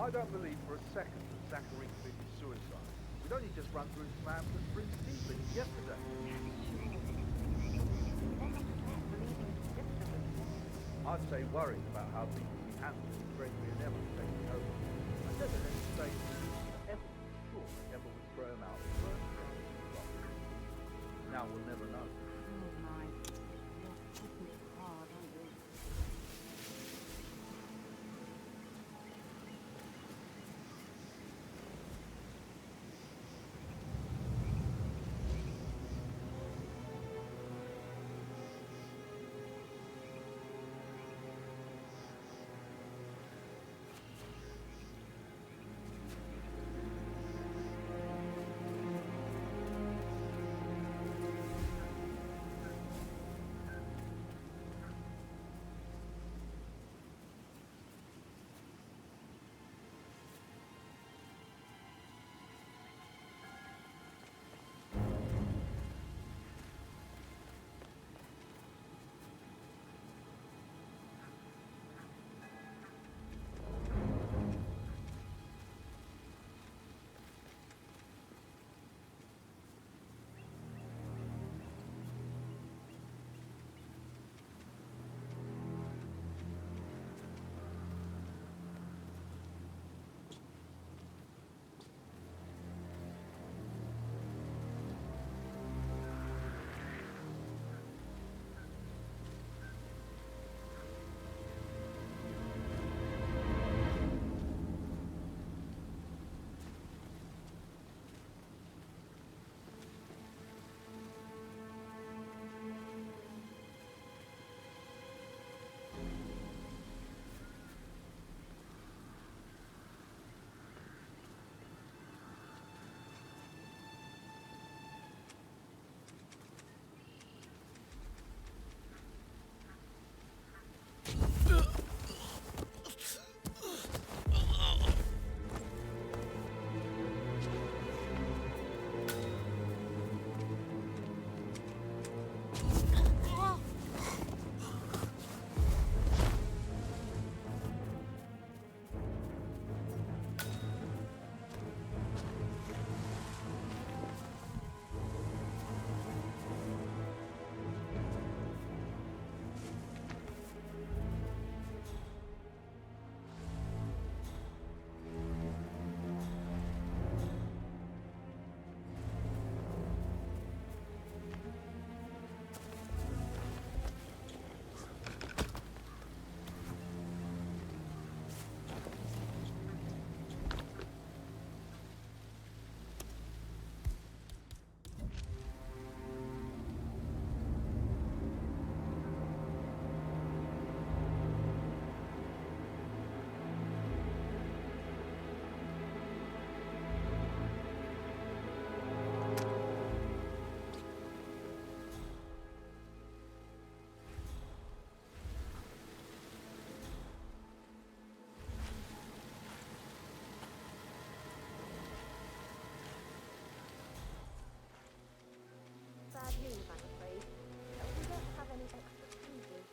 I don't believe for a second that Zachary committed suicide. We'd only just run through his plans for spring seedlings yesterday. I'd say worried about how things would be handled if Gregory and Emma were taking over. I said at any stage that Emma was sure that Emma would throw him out the first round. Now we'll never know. Oh my. You're pushing it hard, aren't you? Bad news, I'm afraid. We don't have any extra fuses.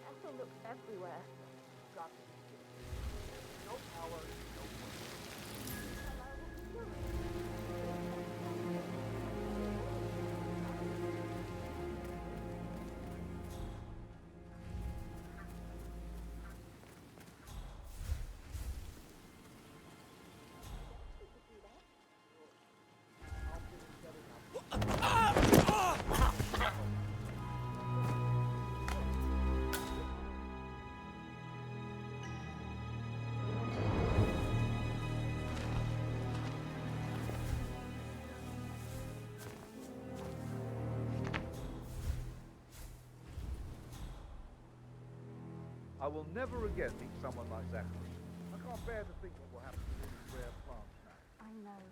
Ethel looks everywhere. Got to be kidding. No power, no I will never again meet someone like Zachary. I can't bear to think what will happen to these rare plants now. I know.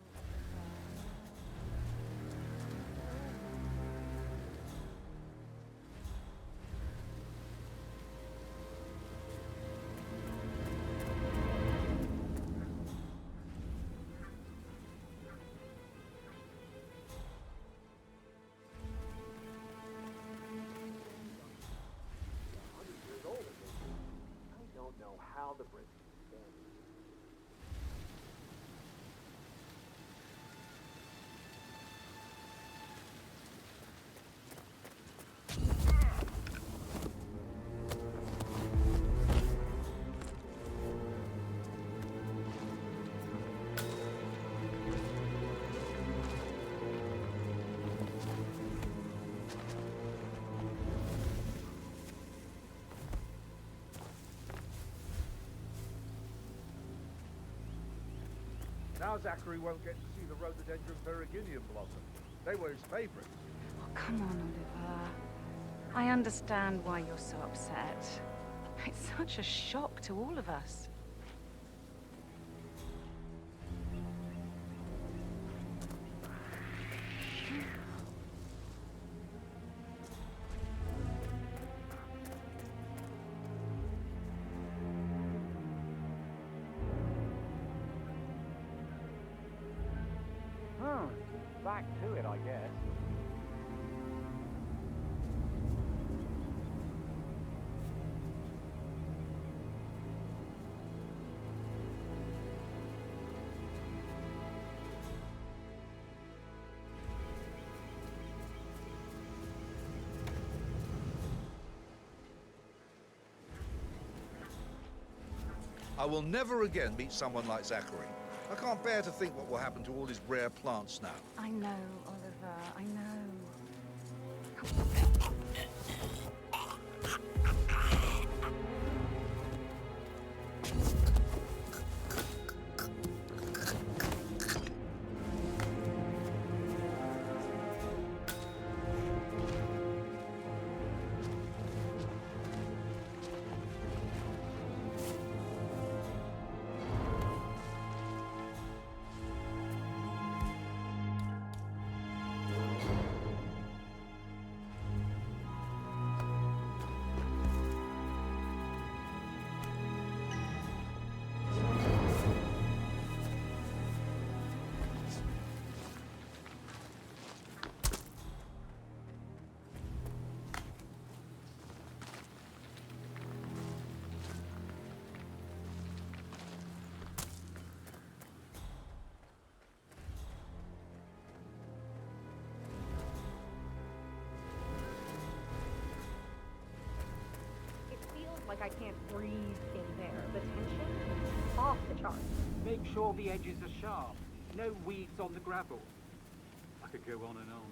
How the Brits stand. Now Zachary won't get to see the rhododendron periginium blossom. They were his favourites. Oh, come on, Oliver. I understand why you're so upset. It's such a shock to all of us. Back to it, I guess. I will never again meet someone like Zachary. I can't bear to think what will happen to all his rare plants now. I know, Oliver, I know. Like I can't breathe in there. The tension is off the charts. Make sure the edges are sharp. No weeds on the gravel. I could go on and on.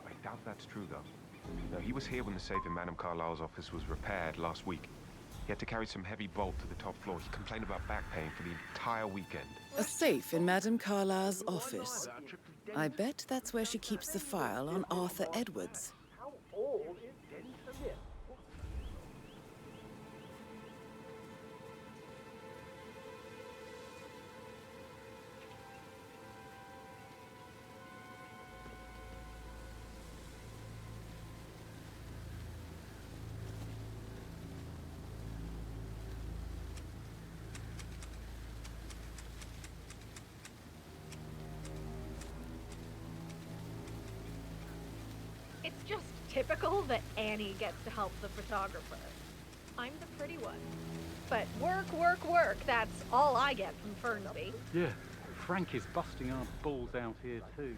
I doubt that's true, though. No, he was here when the safe in Madame Carlyle's office was repaired last week. He had to carry some heavy bolt to the top floor. He complained about back pain for the entire weekend. A safe in Madame Carlyle's office. I bet that's where she keeps the file on Arthur Edwards. How old is Denny Smith? It's just typical that Annie gets to help the photographer. I'm the pretty one. But work, work, work. That's all I get from Fernley. Yeah, Frank is busting our balls out here too.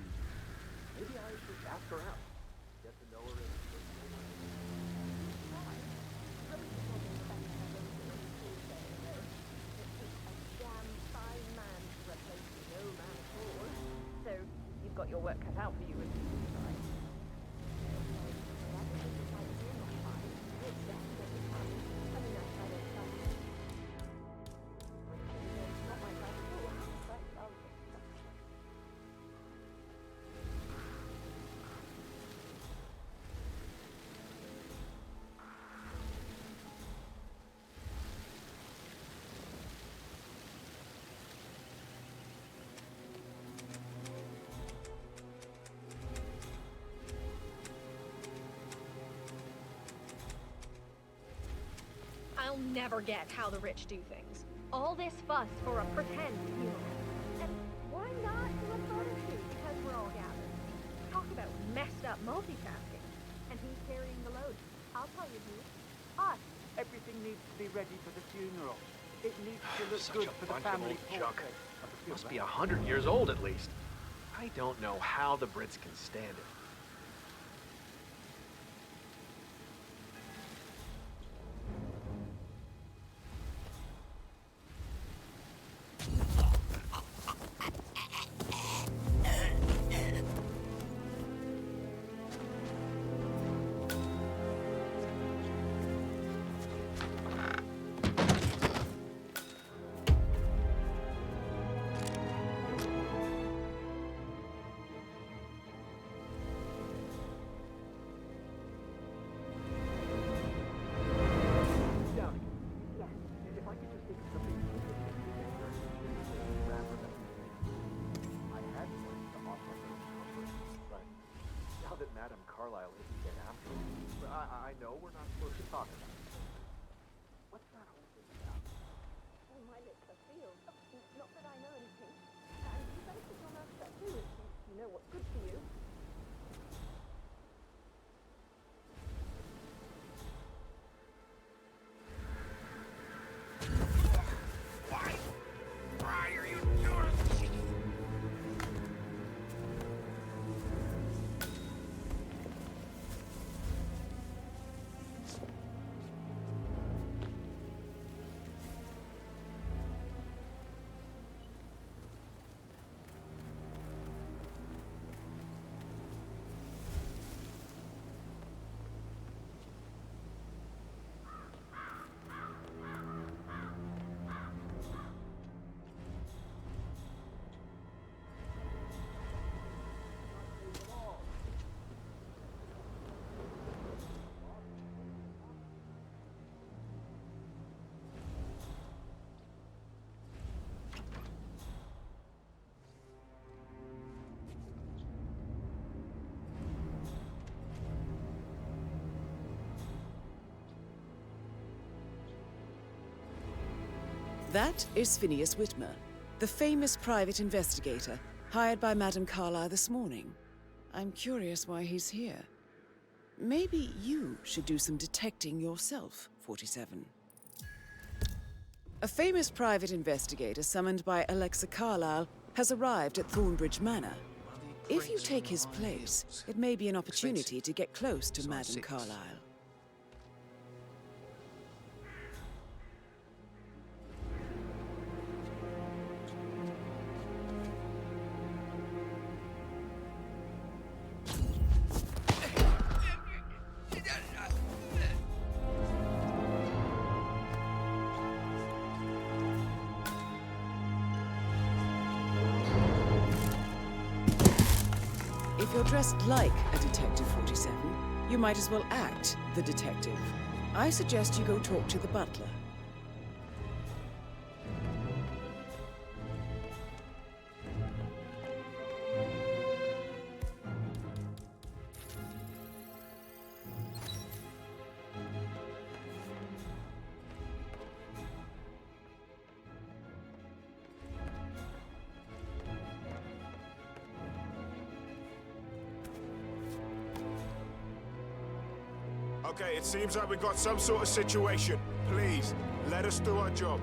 Maybe I should ask her out. Get to know her in So you've got your work cut out for you with this, right? I'll never get how the rich do things. All this fuss for a pretend funeral. And why not do a photo shoot because we're all gathered? Talk about messed up multitasking. And who's carrying the load? I'll tell you who. Us. Everything needs to be ready for the funeral. It needs to look Such good a for the bunch of family old junk. portrait. Must be 100 years old at least. I don't know how the Brits can stand it. Carlisle isn't dead after all. But I know we're not supposed to talk about it. What's that whole thing about? Oh, my lips are sealed. Not that I know anything. And you better keep your mouth shut too, if you know what's good for you. Why are you doing this? That is Phineas Whitmer, the famous private investigator hired by Madame Carlisle this morning. I'm curious why he's here. Maybe you should do some detecting yourself, 47. A famous private investigator summoned by Alexa Carlisle has arrived at Thornbridge Manor. If you take his place, it may be an opportunity to get close to Madame Carlisle. If you're dressed like a Detective 47, you might as well act the detective. I suggest you go talk to the butler. Okay, it seems like we've got some sort of situation. Please, let us do our job.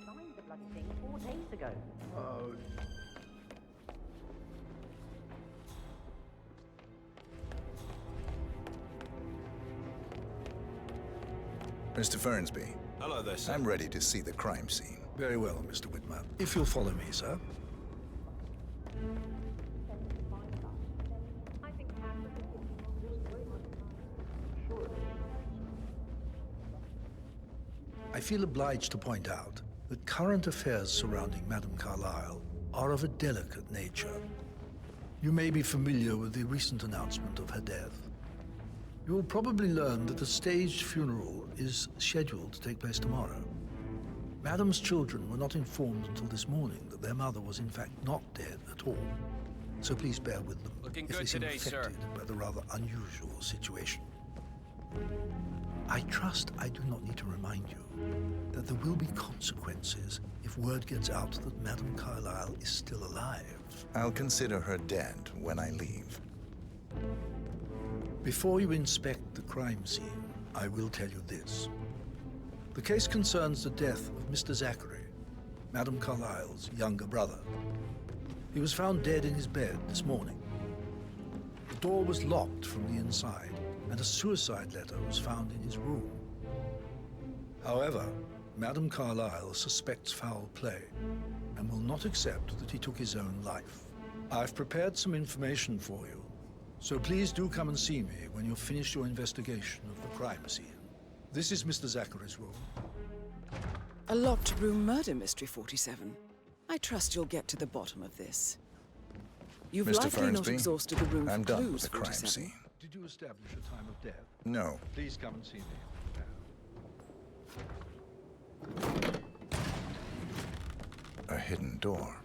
Signed the bloody thing 4 days ago. Oh, Mr. Fernsby. Hello there, sir. I'm ready to see the crime scene. Very well, Mr. Whitmer. If you'll follow me, sir. I think I feel obliged to point out that current affairs surrounding Madame Carlisle are of a delicate nature. You may be familiar with the recent announcement of her death. You will probably learn that a staged funeral is scheduled to take place tomorrow. Madame's children were not informed until this morning that their mother was in fact not dead at all. So please bear with them if they seem affected by the rather unusual situation. I trust I do not need to remind you that there will be consequences if word gets out that Madame Carlisle is still alive. I'll consider her dead when I leave. Before you inspect the crime scene, I will tell you this. The case concerns the death of Mr. Zachary, Madame Carlisle's younger brother. He was found dead in his bed this morning. The door was locked from the inside, and a suicide letter was found in his room. However, Madame Carlisle suspects foul play and will not accept that he took his own life. I've prepared some information for you, so please do come and see me when you've finished your investigation of the crime scene. This is Mr. Zachary's room. A locked room murder mystery, 47. I trust you'll get to the bottom of this. You've Mr. likely not Fernsby, exhausted the room I'm for done clues, with the crime 47. scene. Did you establish a time of death? No. Please come and see me. A hidden door.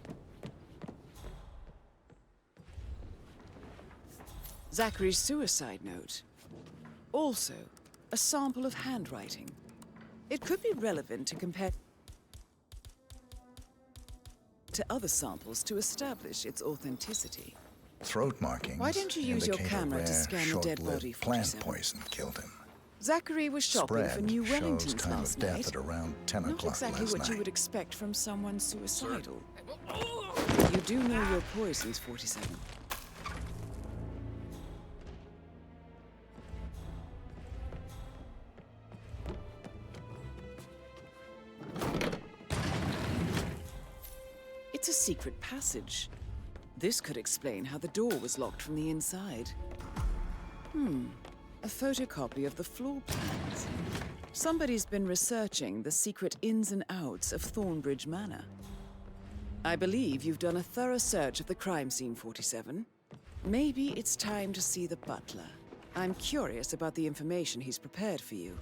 Zachary's suicide note. Also, a sample of handwriting. It could be relevant to compare to other samples to establish its authenticity. Throat markings. Why don't you use your indicate a camera to rare, scan the dead body, short-lived plant 47? poison killed him. Zachary was shopping Spread for New shows Wellingtons time last of death night. at around 10 Not o'clock exactly last what you night. would expect from someone suicidal. You do know your poisons, 47. It's a secret passage. This could explain how the door was locked from the inside. A photocopy of the floor plans. Somebody's been researching the secret ins and outs of Thornbridge Manor. I believe you've done a thorough search of the crime scene, 47. Maybe it's time to see the butler. I'm curious about the information he's prepared for you.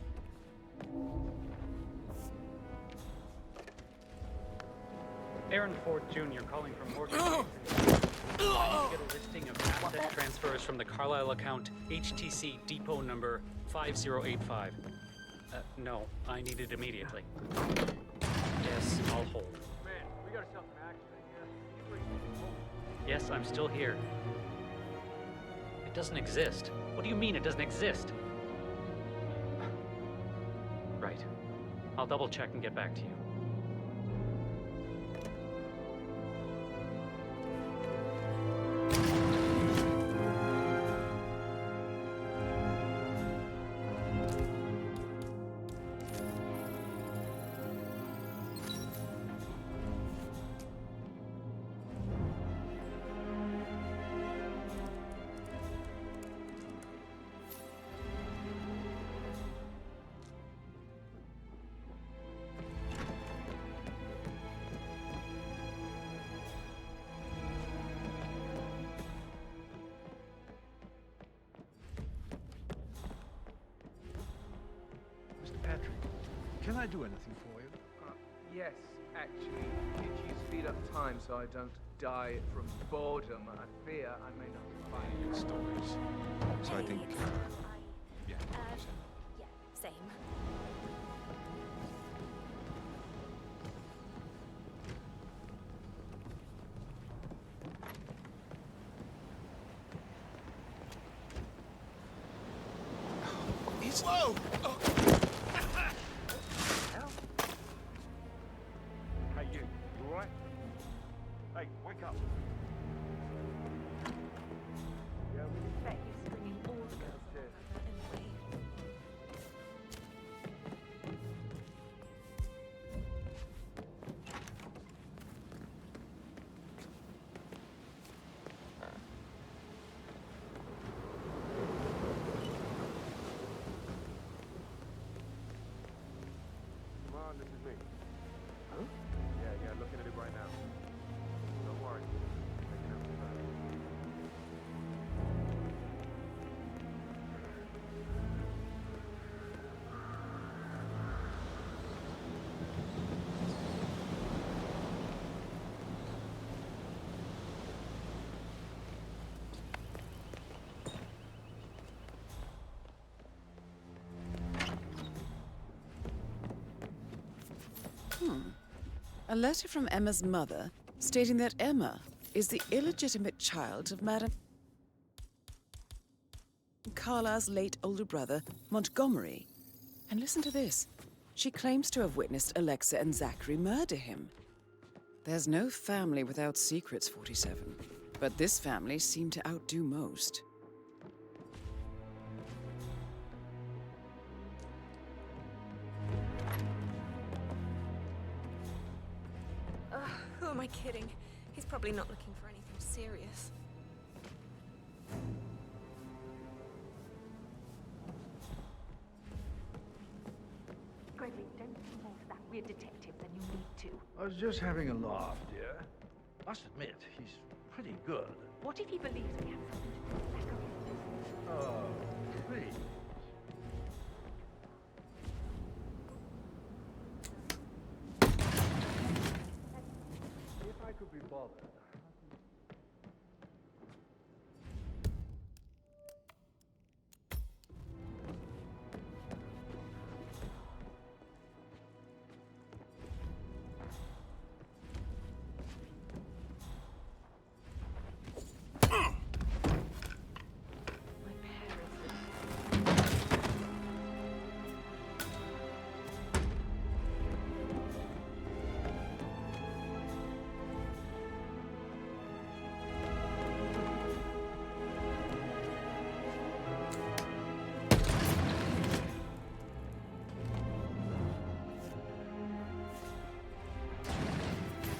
Aaron Ford Jr. calling from Morgan. I need to get a listing of asset transfers from the Carlisle account HTC depot number 5085. No, I need it immediately. Yes, I'll hold. Man, we got ourselves an accident here. Yes, I'm still here. It doesn't exist. What do you mean it doesn't exist? Right. I'll double check and get back to you. Can I do anything for you? Yes, actually. Could you speed up time so I don't die from boredom? I fear I may not find Good stories. So I think. Yeah. Yeah, same. Whoa! Hey, you alright? Hey, wake up. Bet you're screaming all the girls anyway. Come on, this is me. Huh? Yeah, looking at it right now. Don't worry. Taking out the phone. A letter from Emma's mother stating that Emma is the illegitimate child of Madame Carlisle's late older brother, Montgomery. And listen to this. She claims to have witnessed Alexa and Zachary murder him. There's no family without secrets, 47. But this family seemed to outdo most. Who am I kidding? He's probably not looking for anything serious. Gregory, don't fall for that. We're detectives and you need to. I was just having a laugh, dear. Must admit, he's pretty good. What if he believes we have something to do with Zachary? Oh, please. bothered.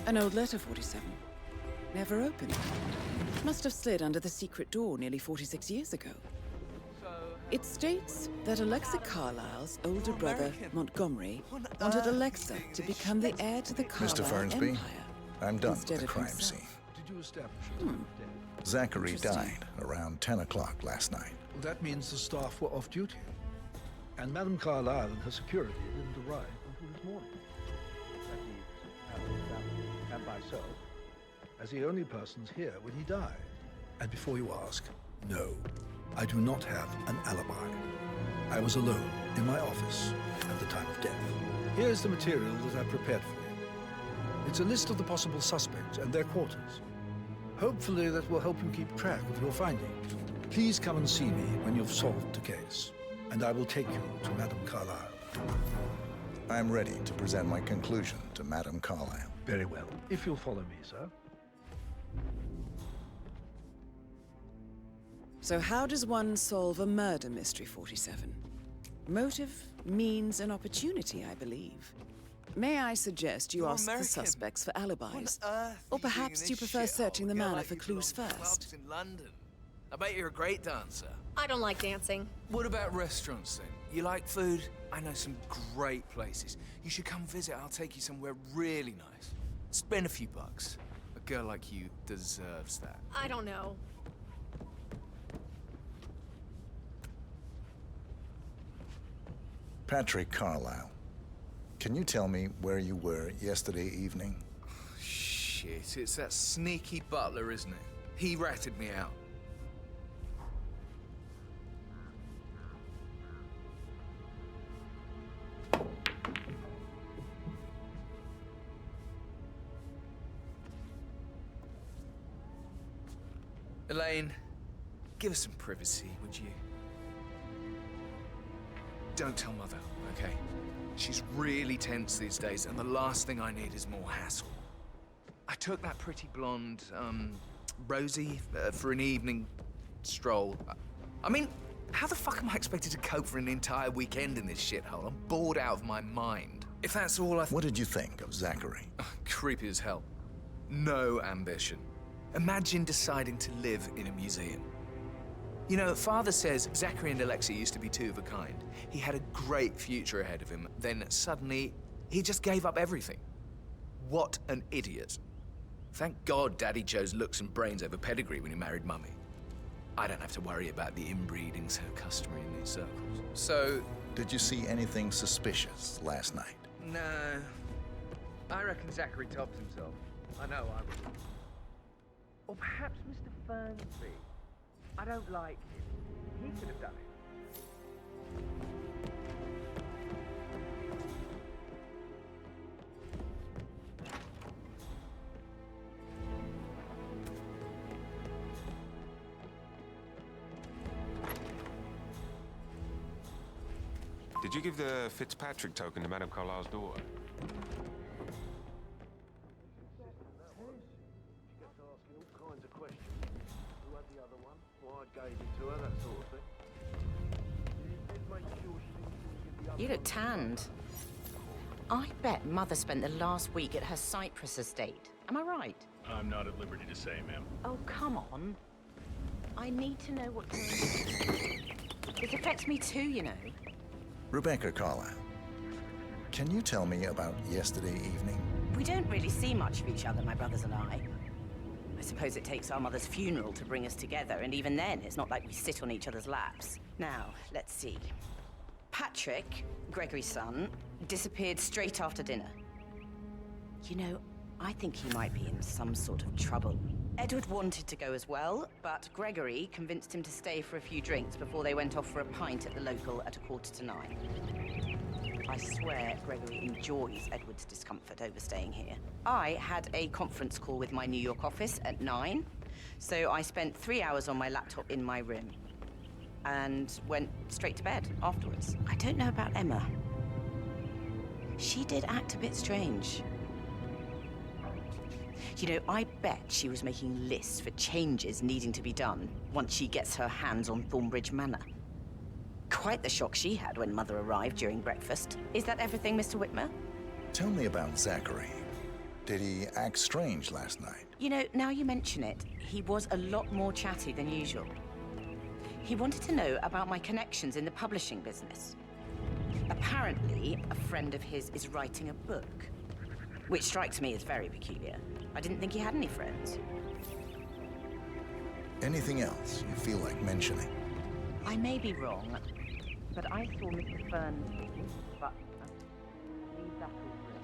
An old letter, 47. Never opened. Must have slid under the secret door nearly 46 years ago. It states that Alexa Carlyle's older brother, Montgomery, wanted Alexa to become the heir to the Carlyle Mr. Fernsby, Empire. I'm done with instead the of crime himself. scene. Did you establish a time of death? Zachary Interesting. died around 10 o'clock last night. Well, that means the staff were off duty. And Madame Carlyle and her security didn't arrive until this morning. That leaves Alexandra and myself as the only persons here when he died. And before you ask, no, I do not have an alibi. I was alone in my office at the time of death. Here's the material that I prepared for you. It's a list of the possible suspects and their quarters. Hopefully that will help you keep track of your findings. Please come and see me when you've solved the case, and I will take you to Madame Carlyle. I'm ready to present my conclusion to Madame Carlyle. Very well. If you'll follow me, sir. So how does one solve a murder mystery, 47? Motive, means, and opportunity, I believe. May I suggest you ask the suspects for alibis? Or perhaps you prefer searching the manor for clues first? In London. I bet you're a great dancer. I don't like dancing. What about restaurants then? You like food? I know some great places. You should come visit. I'll take you somewhere really nice. Spend a few bucks. A girl like you deserves that. I don't know. Patrick Carlyle, can you tell me where you were yesterday evening? Shit, it's that sneaky butler, isn't it? He ratted me out. Elaine, give us some privacy, would you? Don't tell Mother, okay? She's really tense these days, and the last thing I need is more hassle. I took that pretty blonde, Rosie, for an evening stroll. I mean, how the fuck am I expected to cope for an entire weekend in this shithole? I'm bored out of my mind. If that's all What did you think of Zachary? Creepy as hell. No ambition. Imagine deciding to live in a museum. You know, Father says Zachary and Alexa used to be two of a kind. He had a great future ahead of him. Then suddenly, he just gave up everything. What an idiot. Thank God Daddy chose looks and brains over pedigree when he married Mummy. I don't have to worry about the inbreeding so customary in these circles. So... Did you see anything suspicious last night? No. I reckon Zachary topped himself. I know I would. Or perhaps Mr. Fernsby. I don't like him. He could have done it. Did you give the Fitzpatrick token to Madame Carlyle's daughter? You look tanned. I bet Mother spent the last week at her Cyprus estate. Am I right? I'm not at liberty to say, ma'am. Oh, come on. I need to know what going on. It affects me too, you know. Rebecca Carlyle, can you tell me about yesterday evening? We don't really see much of each other, my brothers and I. I suppose it takes our mother's funeral to bring us together, and even then, it's not like we sit on each other's laps. Now, let's see. Patrick, Gregory's son, disappeared straight after dinner. You know, I think he might be in some sort of trouble. Edward wanted to go as well, but Gregory convinced him to stay for a few drinks before they went off for a pint at the local at 8:45. I swear Gregory enjoys Edward's discomfort overstaying here. I had a conference call with my New York office at 9, so I spent 3 hours on my laptop in my room and went straight to bed afterwards. I don't know about Emma. She did act a bit strange. You know, I bet she was making lists for changes needing to be done once she gets her hands on Thornbridge Manor. Quite the shock she had when Mother arrived during breakfast. Is that everything, Mr. Whitmer? Tell me about Zachary. Did he act strange last night? You know, now you mention it, he was a lot more chatty than usual. He wanted to know about my connections in the publishing business. Apparently, a friend of his is writing a book, which strikes me as very peculiar. I didn't think he had any friends. Anything else you feel like mentioning? I may be wrong, but I saw Mr. Fern's butler leave Zachary's room.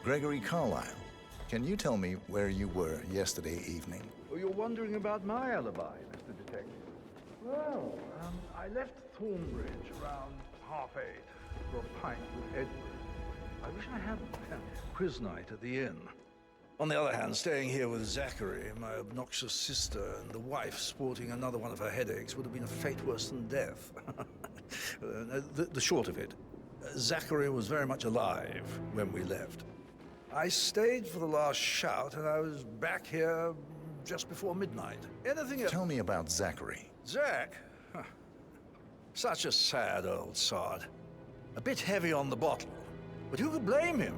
Gregory Carlyle, can you tell me where you were yesterday evening? Oh, you're wondering about my alibi, Mr. Detective. Well, I left Thornbridge around 8:30 for a pint with Edward. I wish I hadn't. Quiz night at the inn. On the other hand, staying here with Zachary, my obnoxious sister, and the wife sporting another one of her headaches would have been a fate worse than death. The short of it, Zachary was very much alive when we left. I stayed for the last shout, and I was back here just before midnight. Anything else? Tell me about Zachary. Zach? Huh. Such a sad old sod. A bit heavy on the bottle, but who could blame him?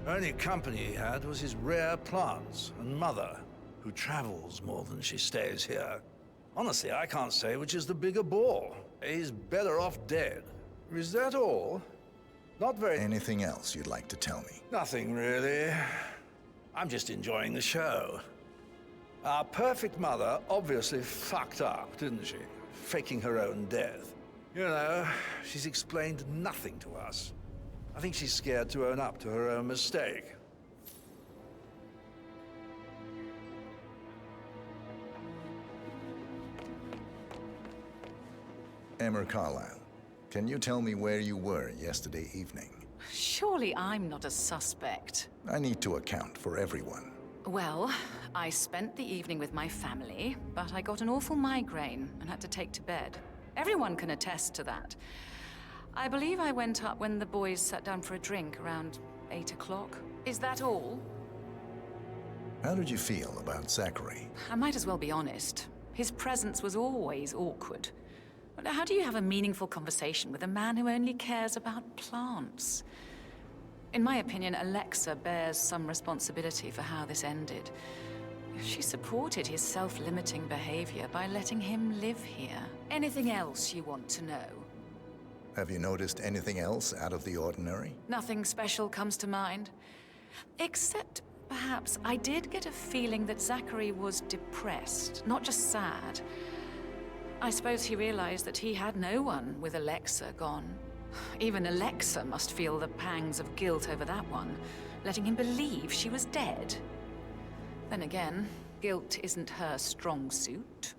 Only company he had was his rare plants and Mother, who travels more than she stays here. Honestly, I can't say which is the bigger bore. He's better off dead. Is that all? Not very... Anything else you'd like to tell me? Nothing, really. I'm just enjoying the show. Our perfect mother obviously fucked up, didn't she? Faking her own death. You know, she's explained nothing to us. I think she's scared to own up to her own mistake. Emma Carlyle, can you tell me where you were yesterday evening? Surely I'm not a suspect. I need to account for everyone. Well, I spent the evening with my family, but I got an awful migraine and had to take to bed. Everyone can attest to that. I believe I went up when the boys sat down for a drink around 8 o'clock. Is that all? How did you feel about Zachary? I might as well be honest. His presence was always awkward. How do you have a meaningful conversation with a man who only cares about plants? In my opinion, Alexa bears some responsibility for how this ended. She supported his self-limiting behavior by letting him live here. Anything else you want to know? Have you noticed anything else out of the ordinary? Nothing special comes to mind. Except, perhaps, I did get a feeling that Zachary was depressed, not just sad. I suppose he realized that he had no one with Alexa gone. Even Alexa must feel the pangs of guilt over that one, letting him believe she was dead. Then again, guilt isn't her strong suit.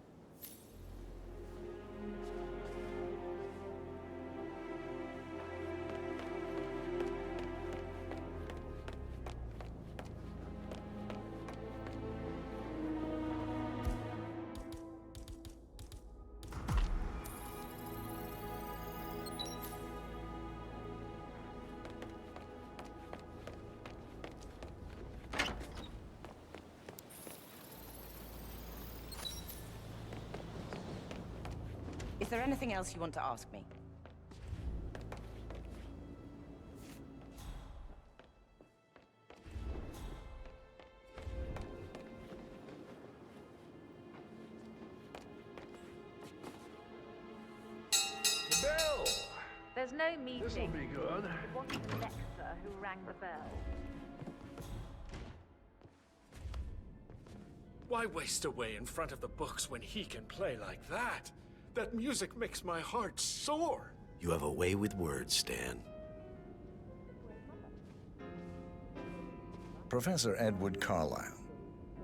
Is there anything else you want to ask me? Bill! There's no meeting. This'll be good. It wasn't Alexa who rang the bell. Why waste away in front of the books when he can play like that? That music makes my heart soar. You have a way with words, Stan. Professor Edward Carlyle,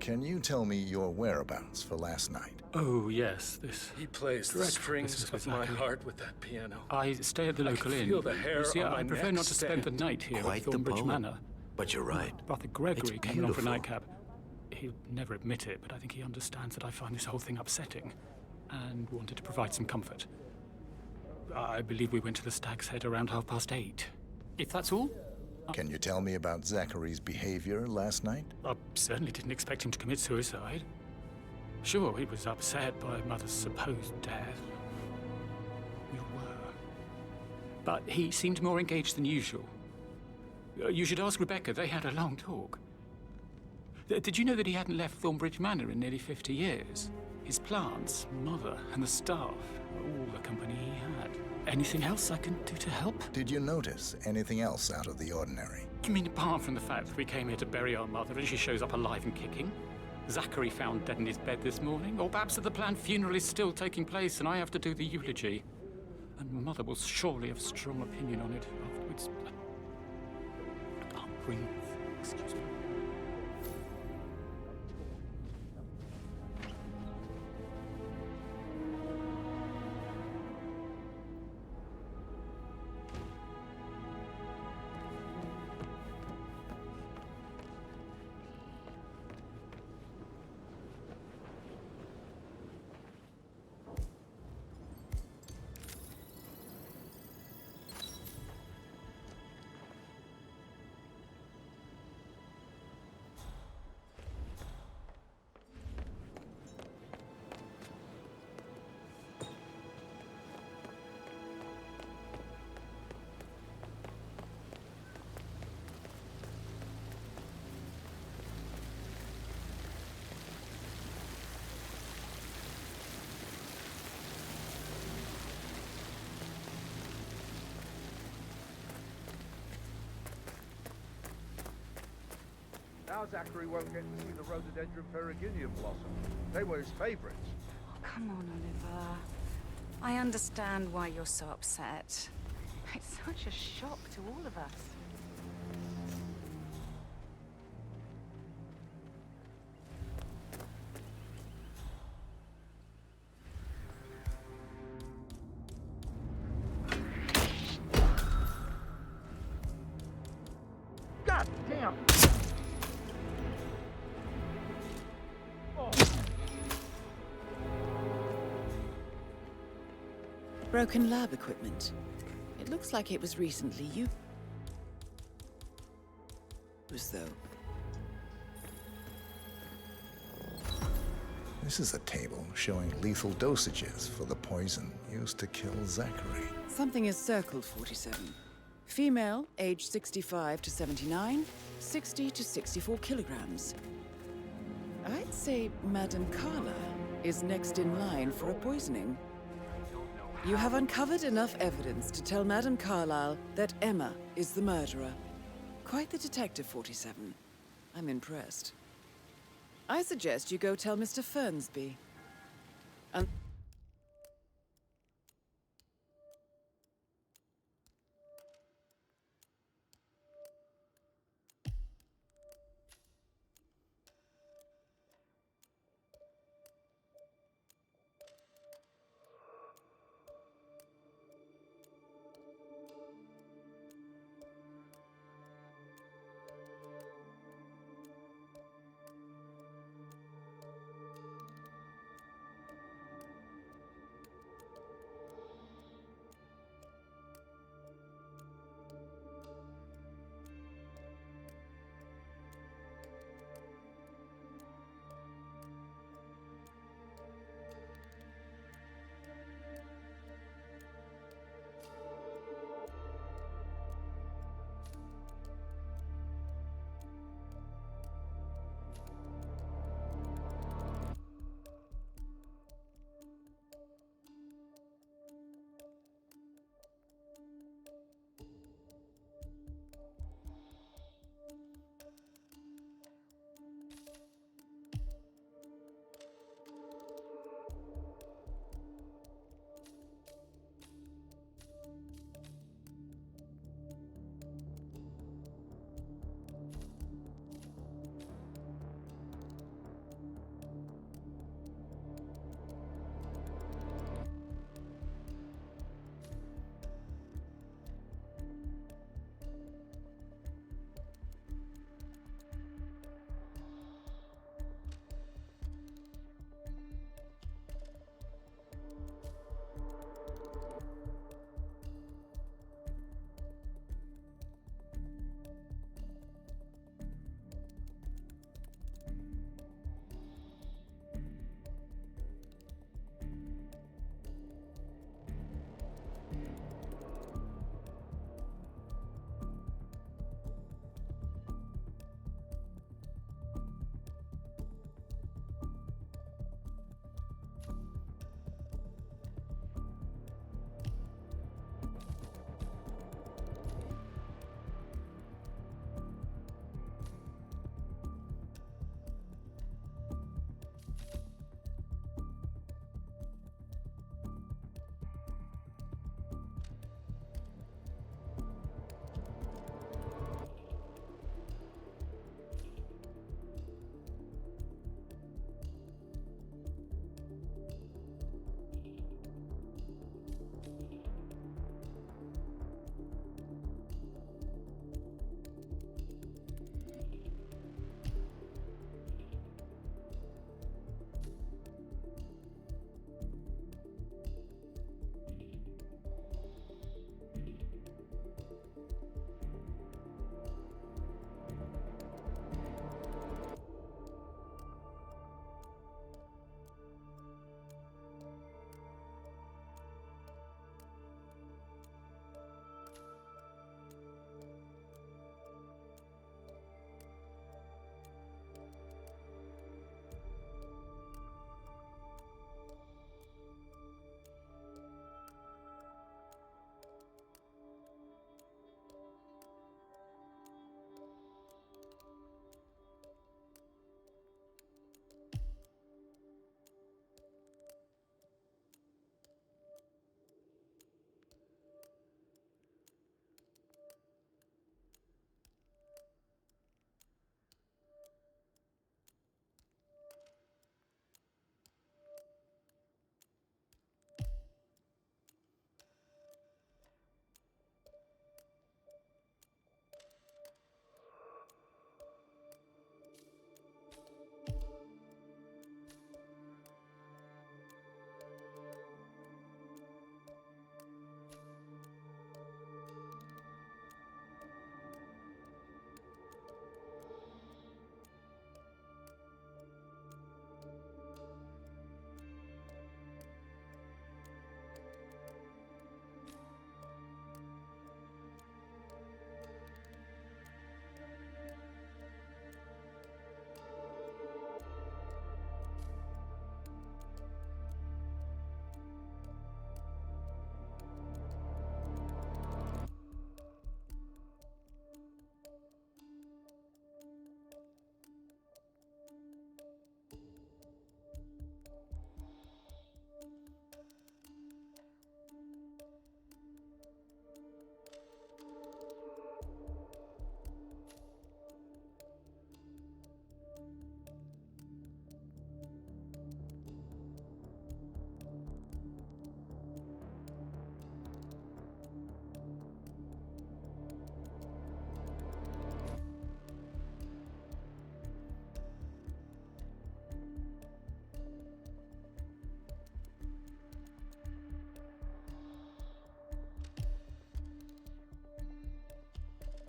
can you tell me your whereabouts for last night? Oh, yes, this... He plays the dreadful strings business of my Zachary. heart with that piano. I stay at the I local can inn. feel the hair You see, on my I prefer neck not to spend the stand. night here Quite at the Thornbridge poem. Manor. But you're right. Brother Gregory It's came along for a beautiful. nightcap. He'll never admit it, but I think he understands that I find this whole thing upsetting and wanted to provide some comfort. I believe we went to the Stag's Head around 8:30. If that's all? Can you tell me about Zachary's behavior last night? I certainly didn't expect him to commit suicide. Sure, he was upset by Mother's supposed death. We were. But he seemed more engaged than usual. You should ask Rebecca. They had a long talk. Did you know that he hadn't left Thornbridge Manor in nearly 50 years? His plants, Mother, and the staff, all the company he had. Anything else I can do to help? Did you notice anything else out of the ordinary? You mean apart from the fact that we came here to bury our mother and she shows up alive and kicking? Zachary found dead in his bed this morning? Or perhaps that the planned funeral is still taking place and I have to do the eulogy? And Mother will surely have a strong opinion on it afterwards. I can't breathe. Excuse me. Now Zachary won't get to see the rhododendron ferruginea blossom. They were his favourites. Oh, come on, Oliver. I understand why you're so upset. It's such a shock to all of us. God damn! Broken lab equipment. It looks like it was recently used, though. This is a table showing lethal dosages for the poison used to kill Zachary. Something is circled 47. Female, age 65 to 79, 60 to 64 kilograms. I'd say Madame Carla is next in line for a poisoning. You have uncovered enough evidence to tell Madame Carlyle that Emma is the murderer. Quite the detective, 47. I'm impressed. I suggest you go tell Mr. Fernsby.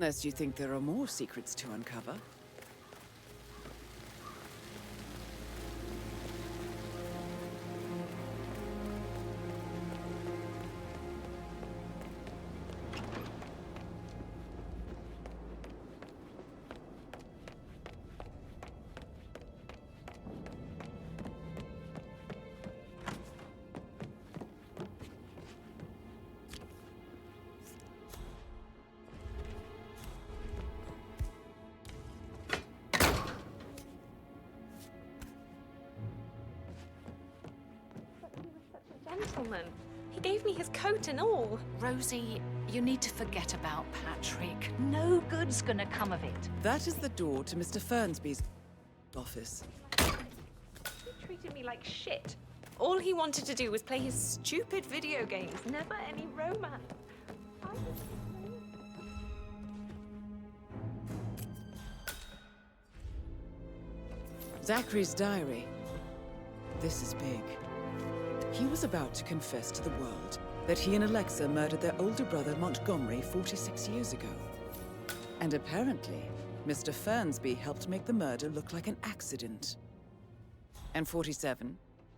Unless you think there are more secrets to uncover. Gentleman. He gave me his coat and all. Rosie, you need to forget about Patrick. No good's gonna come of it. That is the door to Mr. Fernsby's office. He treated me like shit. All he wanted to do was play his stupid video games, never any romance. Zachary's diary. This is big. He was about to confess to the world that he and Alexa murdered their older brother Montgomery 46 years ago. And apparently, Mr. Fernsby helped make the murder look like an accident. And 47,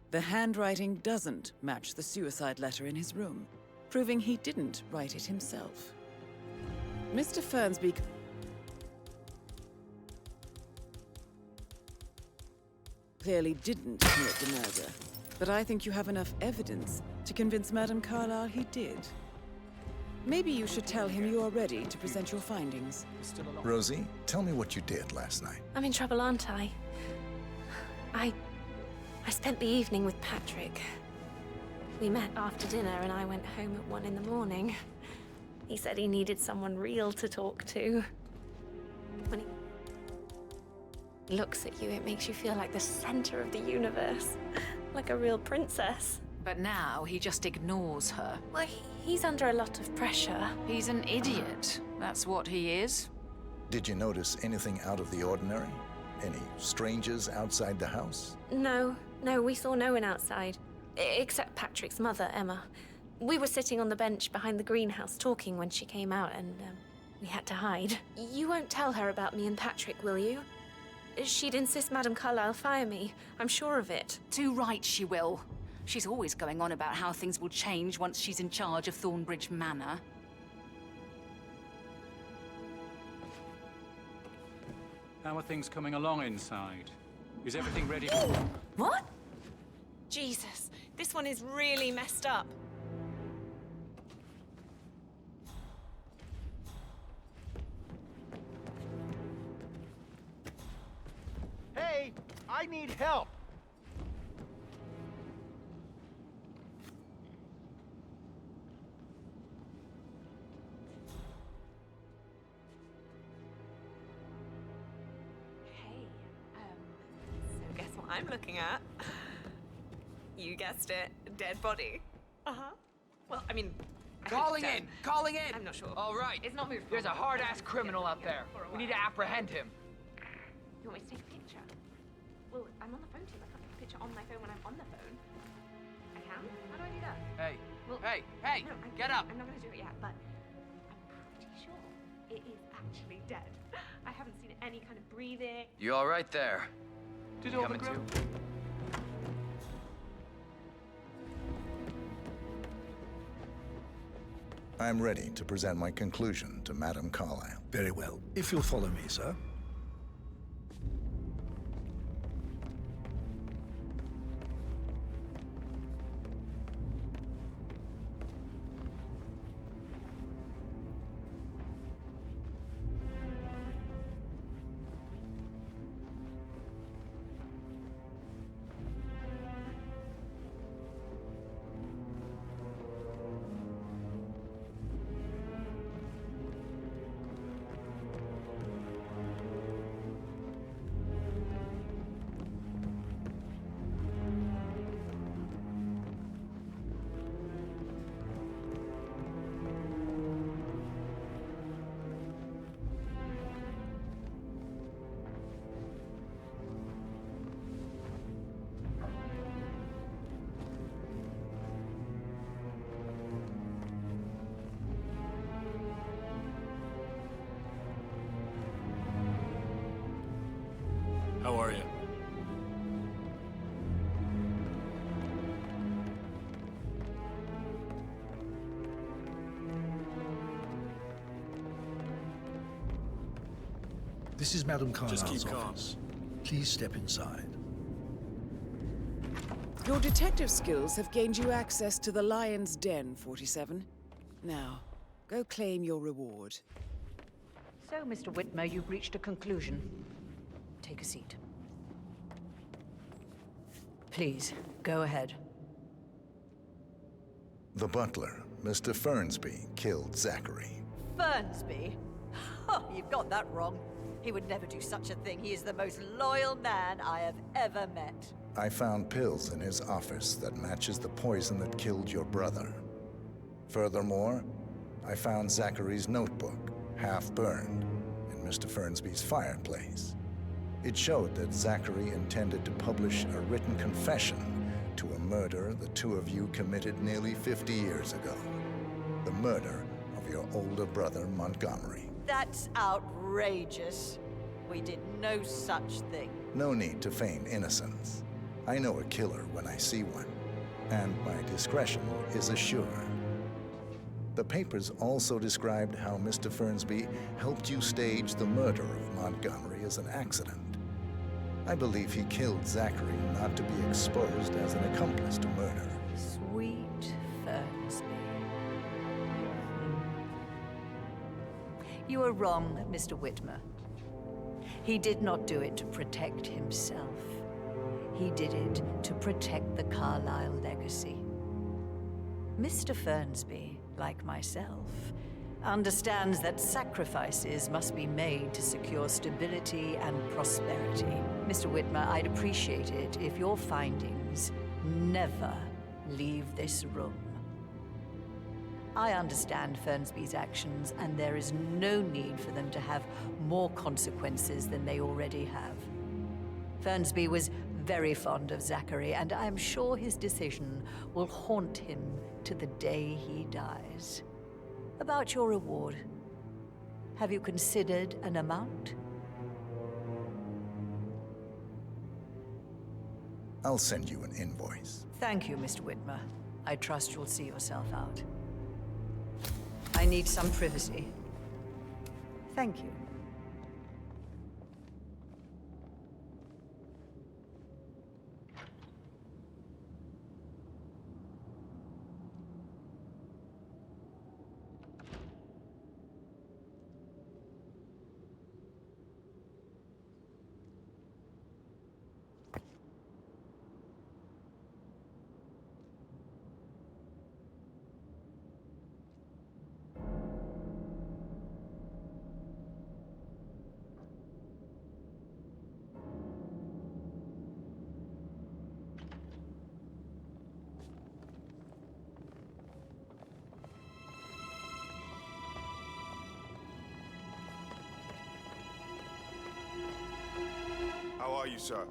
the handwriting doesn't match the suicide letter in his room, proving he didn't write it himself. Mr. Fernsby clearly didn't commit the murder. But I think you have enough evidence to convince Madame Carlyle he did. Maybe you should tell him you are ready to present your findings. Rosie, tell me what you did last night. I'm in trouble, aren't I? I spent the evening with Patrick. We met after dinner and I went home at 1 in the morning. He said he needed someone real to talk to. When he looks at you, it makes you feel like the center of the universe. Like a real princess. But now he just ignores her. Well, he's under a lot of pressure. He's an idiot. That's what he is. Did you notice anything out of the ordinary? Any strangers outside the house? No, we saw no one outside. Except Patrick's mother, Emma. We were sitting on the bench behind the greenhouse talking when she came out and we had to hide. You won't tell her about me and Patrick, will you? She'd insist Madame Carlyle fire me. I'm sure of it. Too right she will. She's always going on about how things will change once she's in charge of Thornbridge Manor. How are things coming along inside? Is everything ready? What? Jesus, this one is really messed up. Hey, I need help. So guess what I'm looking at? You guessed it, dead body. Uh-huh. Well, I mean... Calling in! Calling in! I'm not sure. All right. It's not moved. There's a hard-ass criminal out there. We need to apprehend him. You want me to take a picture? Well, I'm on the phone to you. I can't take a picture on my phone when I'm on the phone. I can? How do I do that? Hey. Well, hey, no, get up. I'm not going to do it yet, but I'm pretty sure it is actually dead. I haven't seen any kind of breathing. You all right there? Did you coming too? I'm ready to present my conclusion to Madame Carlyle. Very well. If you'll follow me, sir. This is Madame Just Carlyle's keep calm. office. Please step inside. Your detective skills have gained you access to the Lion's Den, 47. Now, go claim your reward. So, Mr. Whitmer, you've reached a conclusion. Take a seat. Please, go ahead. The butler, Mr. Fernsby, killed Zachary. Fernsby? Oh, you've got that wrong. He would never do such a thing. He is the most loyal man I have ever met. I found pills in his office that matches the poison that killed your brother. Furthermore, I found Zachary's notebook, half burned, in Mr. Fernsby's fireplace. It showed that Zachary intended to publish a written confession to a murder the two of you committed nearly 50 years ago. The murder of your older brother, Montgomery. That's outrageous. We did no such thing. No need to feign innocence. I know a killer when I see one, and my discretion is assured. The papers also described how Mr. Fernsby helped you stage the murder of Montgomery as an accident. I believe he killed Zachary not to be exposed as an accomplice to murder. Sweet Fernsby. You are wrong, Mr. Whitmer. He did not do it to protect himself. He did it to protect the Carlyle legacy. Mr. Fernsby, like myself, understands that sacrifices must be made to secure stability and prosperity. Mr. Whitmer, I'd appreciate it if your findings never leave this room. I understand Fernsby's actions, and there is no need for them to have more consequences than they already have. Fernsby was very fond of Zachary, and I am sure his decision will haunt him to the day he dies. About your reward, have you considered an amount? I'll send you an invoice. Thank you, Mr. Whitmer. I trust you'll see yourself out. I need some privacy. Thank you. How are you, sir?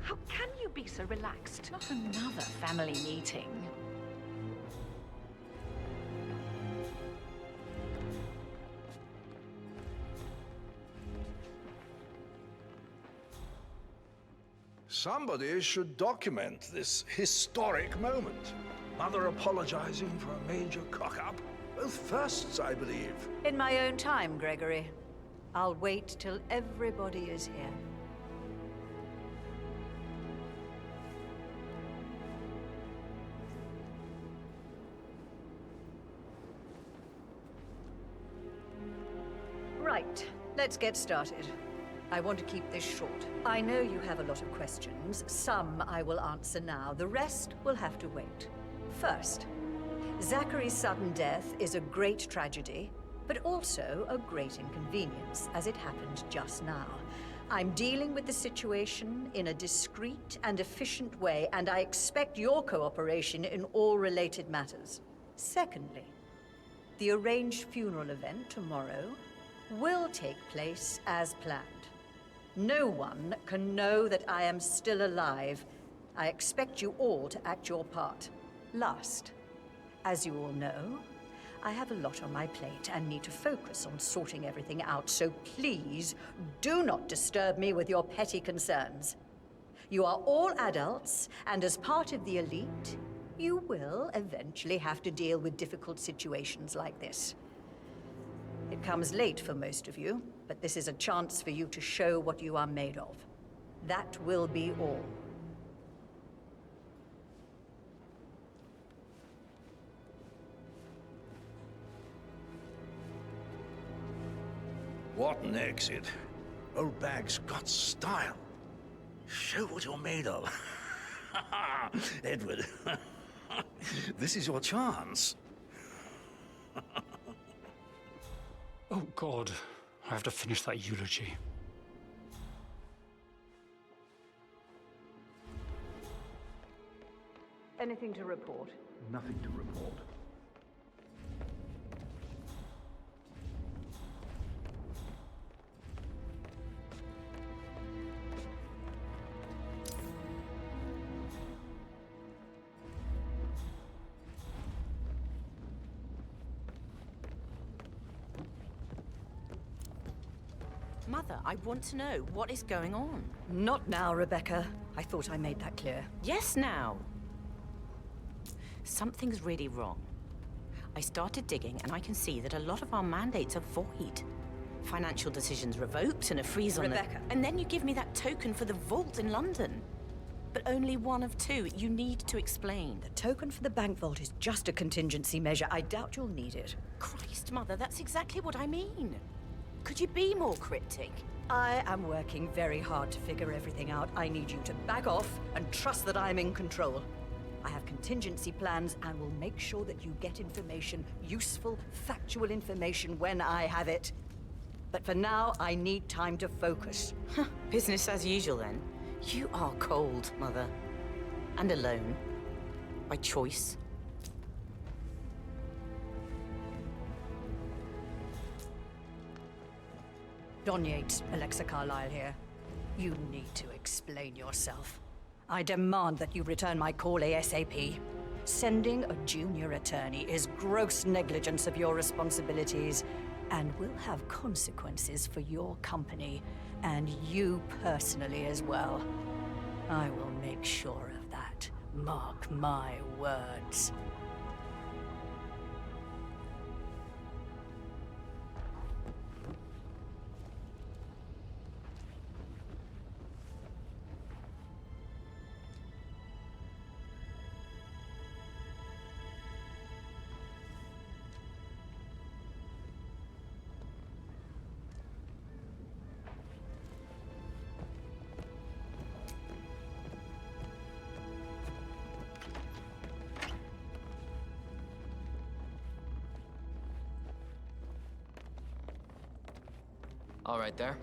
How can you be so relaxed? Not another family meeting. Somebody should document this historic moment. Mother apologizing for a major cock-up. Both firsts, I believe. In my own time, Gregory. I'll wait till everybody is here. Right, let's get started. I want to keep this short. I know you have a lot of questions. Some I will answer now. The rest will have to wait. First, Zachary's sudden death is a great tragedy, but also a great inconvenience, as it happened just now. I'm dealing with the situation in a discreet and efficient way, and I expect your cooperation in all related matters. Secondly, the arranged funeral event tomorrow will take place as planned. No one can know that I am still alive. I expect you all to act your part. Last, as you all know, I have a lot on my plate and need to focus on sorting everything out, so please do not disturb me with your petty concerns. You are all adults, and as part of the elite, you will eventually have to deal with difficult situations like this. It comes late for most of you, but this is a chance for you to show what you are made of. That will be all. What an exit. Old bag's got style. Show what you're made of. Edward, this is your chance. Oh, God. I have to finish that eulogy. Anything to report? Nothing to report. Mother, I want to know what is going on. Not now, Rebecca. I thought I made that clear. Yes, now. Something's really wrong. I started digging and I can see that a lot of our mandates are void. Financial decisions revoked and a freeze on Rebecca. And then you give me that token for the vault in London. But only one of two. You need to explain. The token for the bank vault is just a contingency measure. I doubt you'll need it. Christ, Mother, that's exactly what I mean. Could you be more cryptic? I am working very hard to figure everything out. I need you to back off and trust that I'm in control. I have contingency plans and will make sure that you get information, useful, factual information when I have it. But for now, I need time to focus. Business as usual, then. You are cold, Mother. And alone. By choice. Don Yates, Alexa Carlyle here. You need to explain yourself. I demand that you return my call ASAP. Sending a junior attorney is gross negligence of your responsibilities and will have consequences for your company and you personally as well. I will make sure of that. Mark my words. All right there.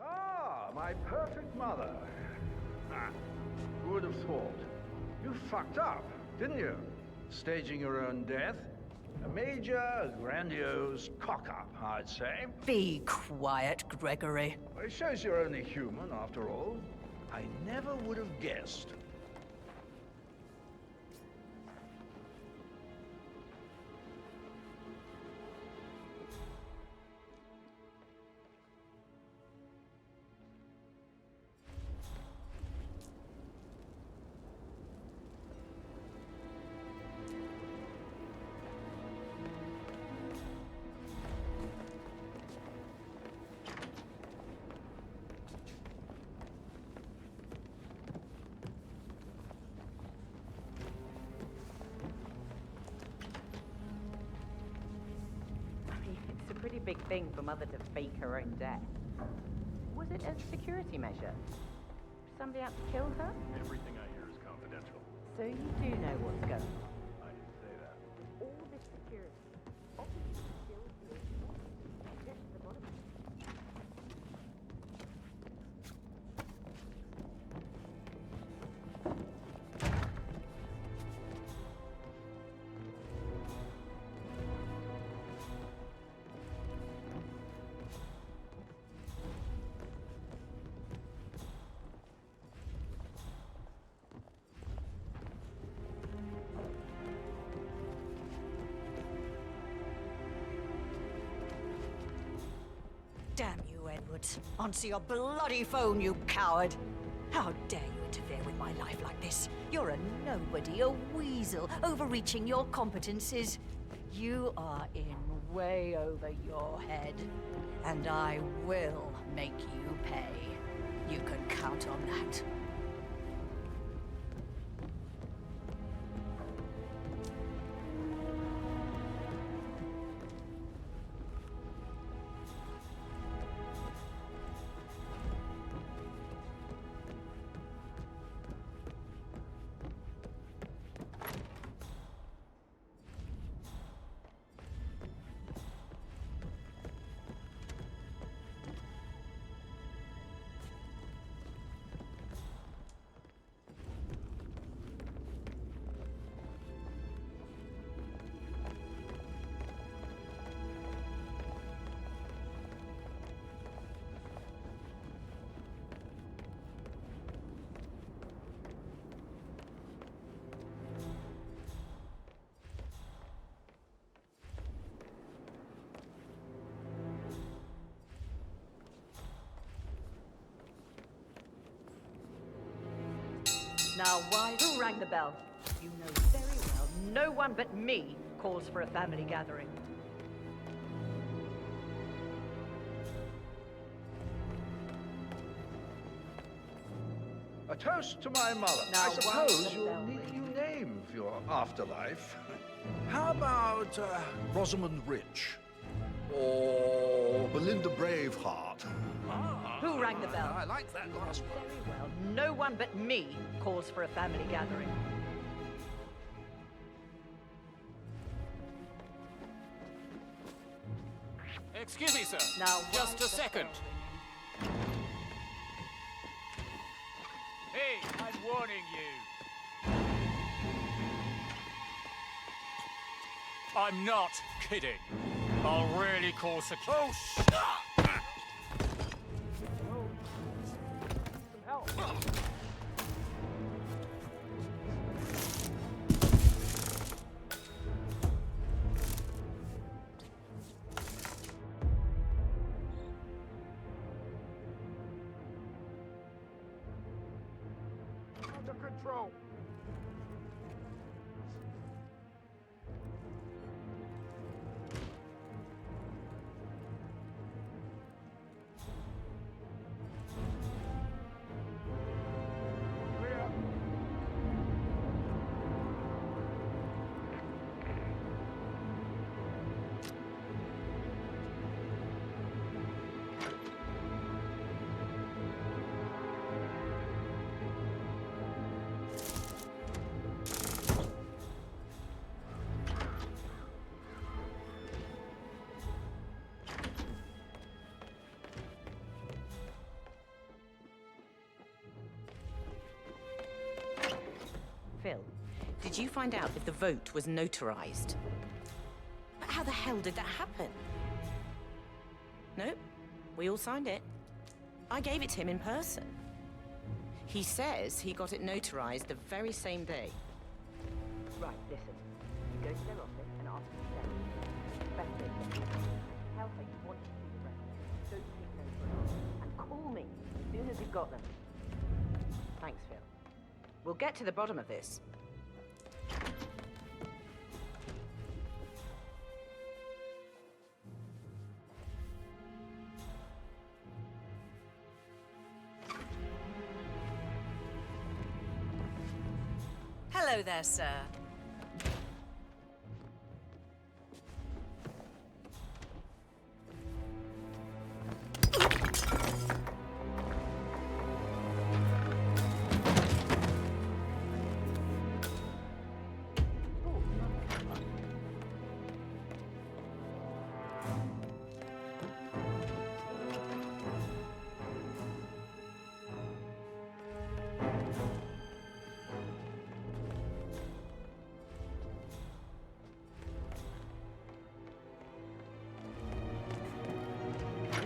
Ah, my perfect mother. Who would have thought? You fucked up, didn't you? Staging your own death? A major, grandiose cock-up, I'd say. Be quiet, Gregory. Well, it shows you're only human, after all. I never would have guessed. It's a pretty big thing for Mother to fake her own death. Was it a security measure? Somebody out to kill her? Everything I hear is confidential. So you do know what's going on? I didn't say that. All this security, obviously still feels get to the bottom of it. Damn you, Edward. Answer your bloody phone, you coward! How dare you interfere with my life like this? You're a nobody, a weasel, overreaching your competences. You are in way over your head, and I will make you pay. You can count on that. Now, who rang the bell? You know very well no one but me calls for a family gathering. A toast to my mother. Now, I suppose you'll need a new name for your afterlife. How about Rosamund Rich? Or Belinda Braveheart? Who rang the bell? I like that last one. Very well, no one but me calls for a family gathering. Excuse me, sir. Now, just a second. Hey, I'm warning you. I'm not kidding. I'll really call security. Oh, shit! Under control. Phil, did you find out if the vote was notarized? How the hell did that happen? Nope. We all signed it. I gave it to him in person. He says he got it notarized the very same day. Right, listen. You go to their office and ask for them. Best thing. Tell her you want to see the records. Don't take no for an answer. And call me as soon as you've got them. Thanks, Phil. We'll get to the bottom of this. Hello there, sir.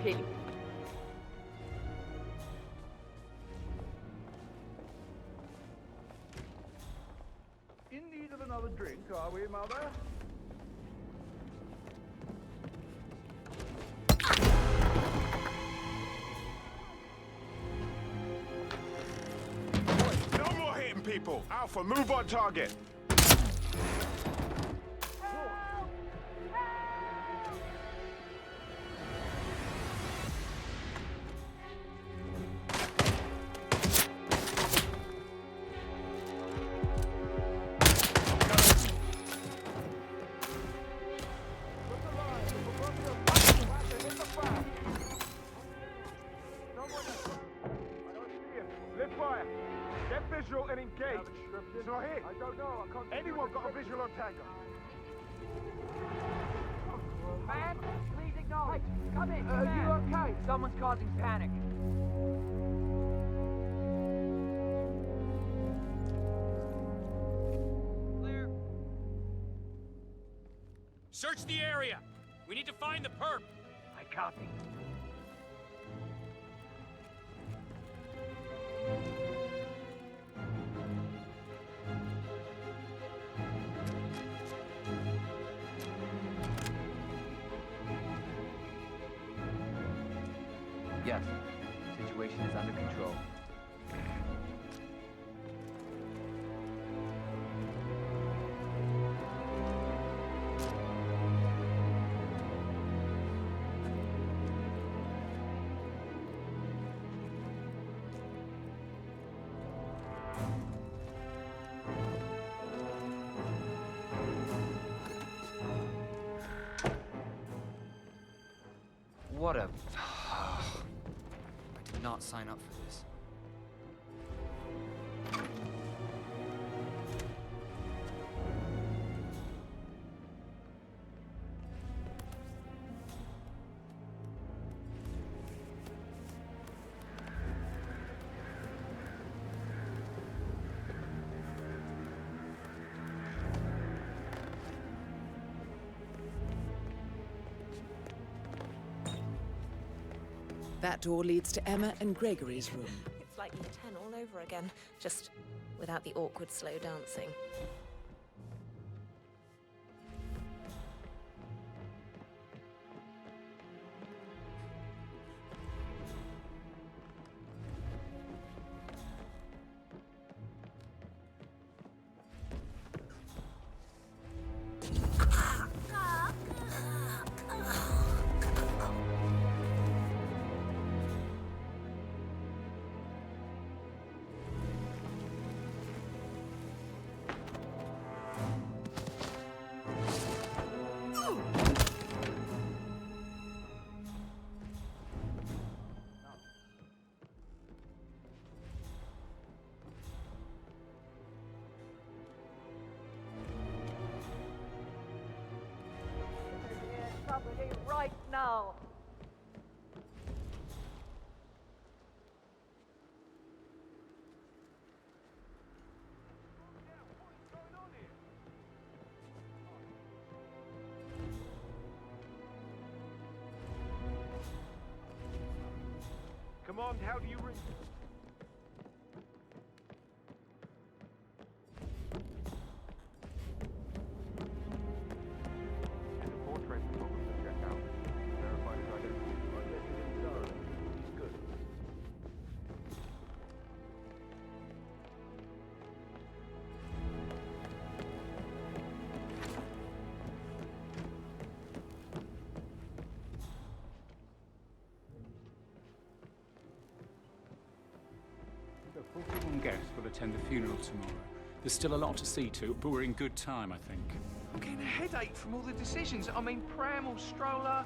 Really? In need of another drink, are we, Mother? No more hitting people! Alpha, move on target! Lift fire. Get visual and engage. It's not hit. I don't know. I can't. Anyone got a visual on Tango? Man, please acknowledge. Come in, come in. Are you okay? Someone's causing panic. Clear. Search the area. We need to find the perp. I copy. Yes. Situation is under control. What a... I did not sign up for this. That door leads to Emma and Gregory's room. It's like year 10 all over again, just without the awkward slow dancing. Somebody right now. Come on, how do you ring? And the portrait photographer check out. Verified his identity. I vetted him thoroughly. He's good. The 41 guests will attend the funeral tomorrow. There's still a lot to see to, but we're in good time, I think. I'm getting a headache from all the decisions. I mean, pram or stroller,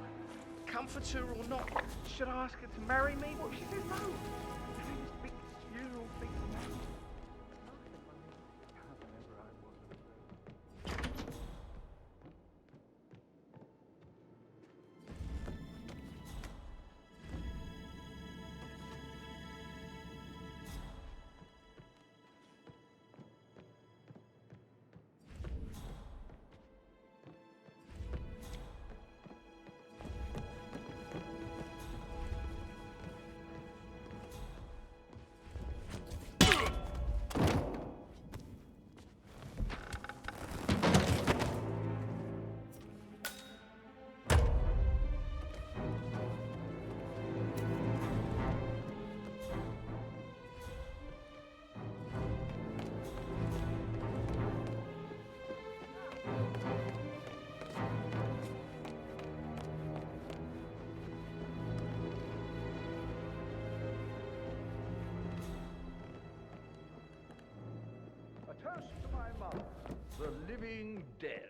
comforter or not. Should I ask her to marry me? What if she says no? This big funeral thing. A toast to my mother, the living dead.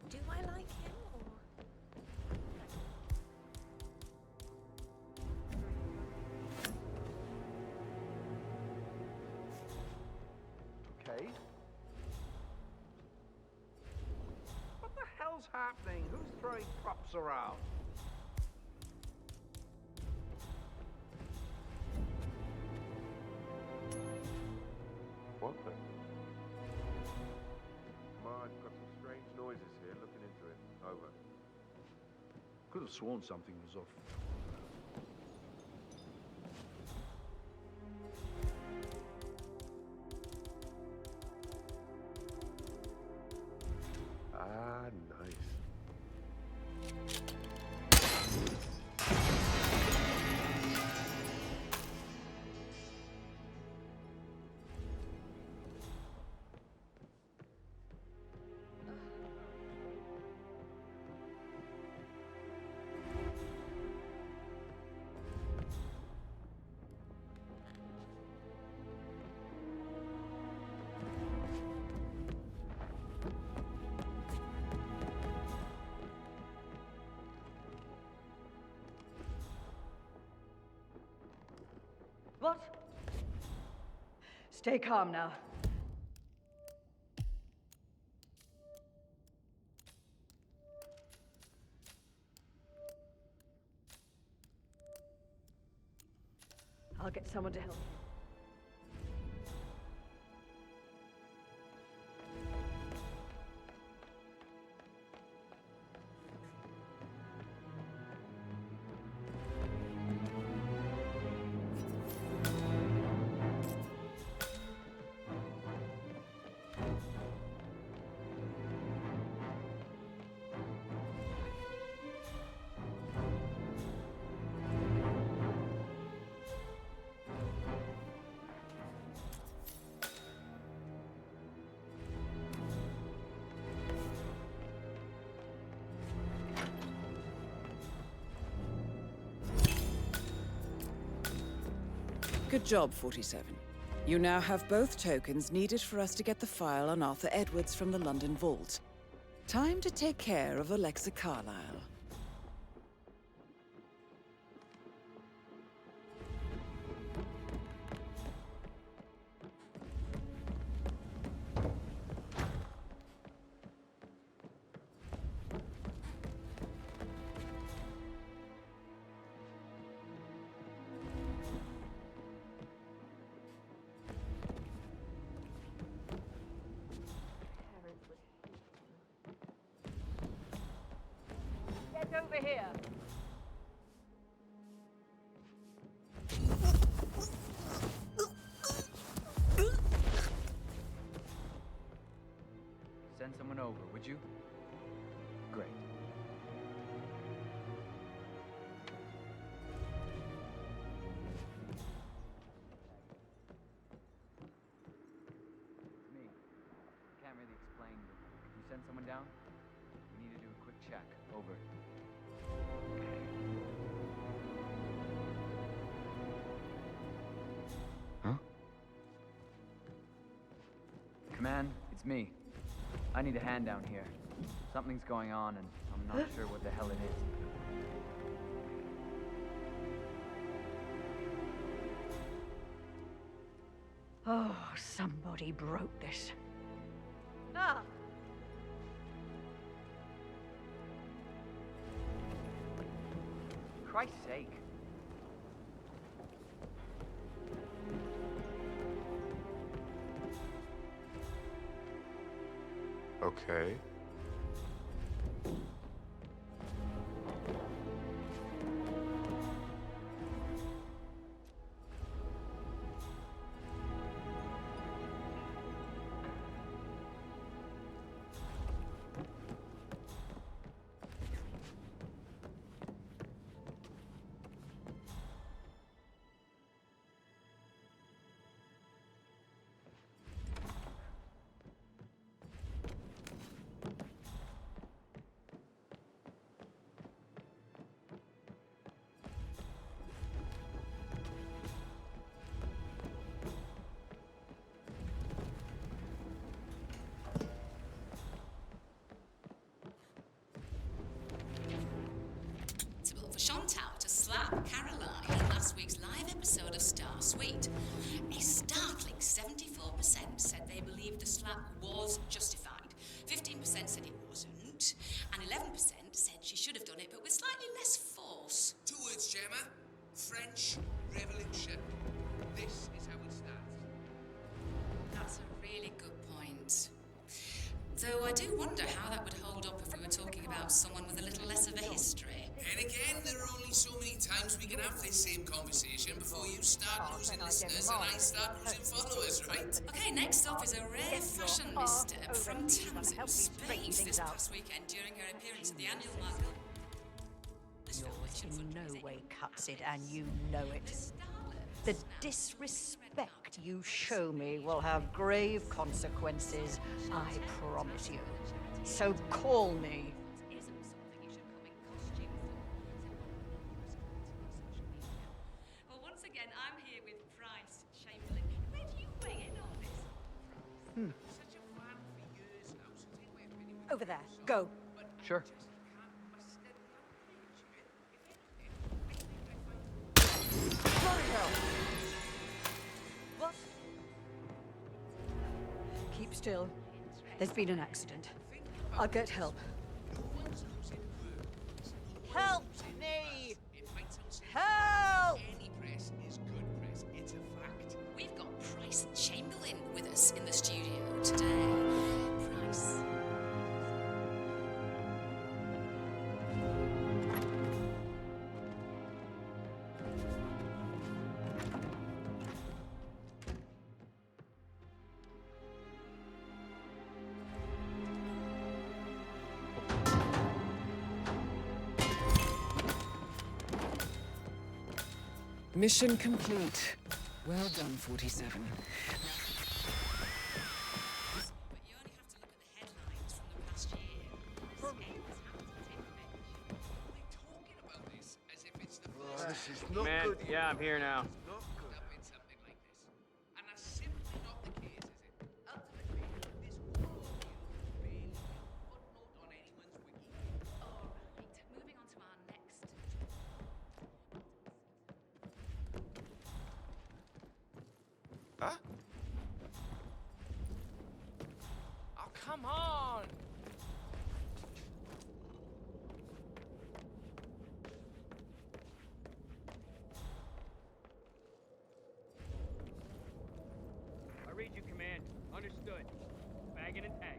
Do I like him, or...? Okay. What the hell's happening? Who's throwing props around? What the? Marge, got some strange noises here. Looking into it. Over. Could have sworn something was off. Ah, nice. What? Stay calm now. I'll get someone to help you. Good job, 47. You now have both tokens needed for us to get the file on Arthur Edwards from the London Vault. Time to take care of Alexa Carlyle. Get over here! Send someone over, would you? Great. It's me. Can't really explain, but could you send someone down? We need to do a quick check. Over. Huh? Command, it's me. I need a hand down here. Something's going on, and I'm not sure what the hell it is. Oh, somebody broke this. Ah! Christ's sake. Okay. Chantal to slap Caroline in last week's live episode of Star Suite. A startling 74% said they believed the slap was justified, 15% said it wasn't, and 11% said she should have done it but with slightly less force. 2 words, Gemma. French Revolution. This is how it starts. That's a really good point. Though I do wonder how that would hold up if we were talking about someone with a little less of a history. And again, there are only so many times we can have this same conversation before you start losing listeners and I start losing followers, right? Okay, next up is a rare fashion misstep from Tamsin Spade this past weekend during her appearance at the annual Margot. Yours in no way cuts it, and you know it. The disrespect you show me will have grave consequences, I promise you. So call me. Well, once again, I'm here with Bryce Chamberlain. Where do you weigh in on this? Over there. Go. Sure. Bloody hell! What? Keep still. There's been an accident. I'll get help. Help me! Help! Any press is good press. It's a fact. We've got Bryce Chamberlain with us in the studio today. Bryce. Mission complete. Well done, 47. This is not Man, good. yeah, I'm here now. Come on! I read you, Command. Understood. Bagging and tagging.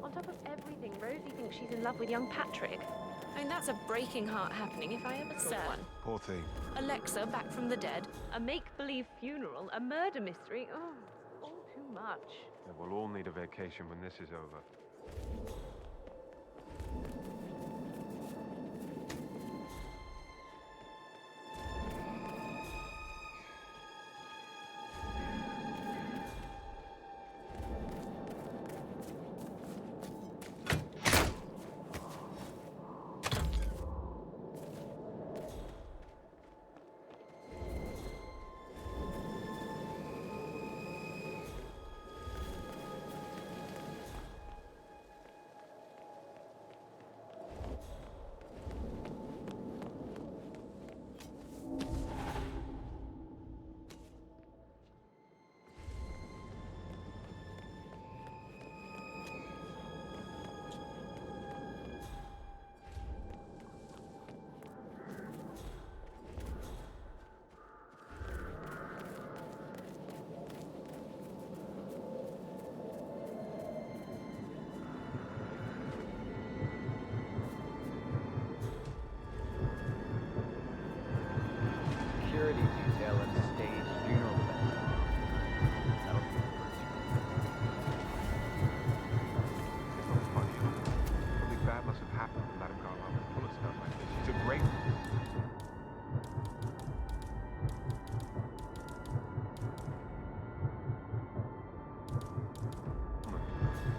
On top of everything, Rosie thinks she's in love with young Patrick. I mean, that's a breaking heart happening if I ever saw one. Poor thing. Alexa back from the dead, a make-believe funeral, a murder mystery. Oh, all too much. Yeah, we'll all need a vacation when this is over. Security detail at the stage funeral event. That'll be the first. It's not funny. Something bad must have happened when Madame Carlyle was full of stuff like this. She's a great woman.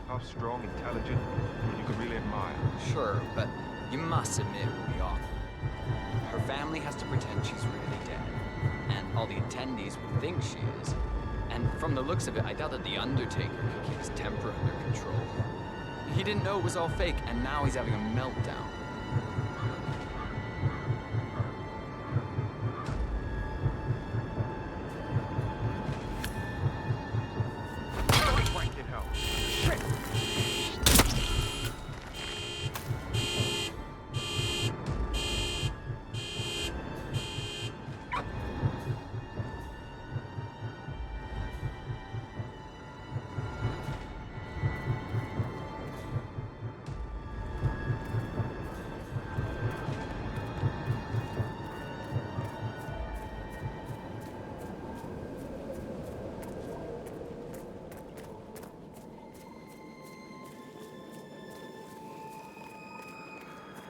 Tough, strong, intelligent, you could really admire. Sure, but you must admit it would be awkward. Her family has to pretend she's really dead, and all the attendees will think she is. And from the looks of it, I doubt that the Undertaker could keep his temper under control. He didn't know it was all fake, and now he's having a meltdown.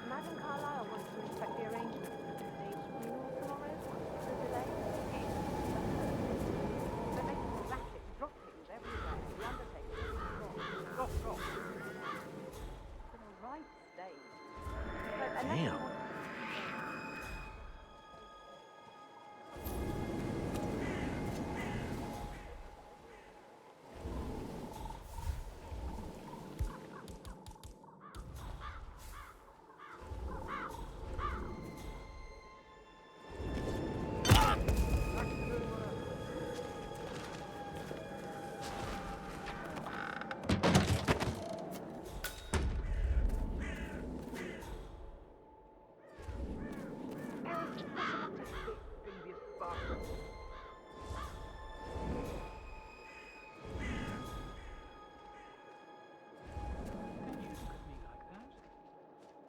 Madame Carlyle wants to respect the arrangements for the stage funeral tomorrow. The delay. They're making a racket, drop things everywhere. The Undertaker is wrong. Stop. For the right stage. But unless you want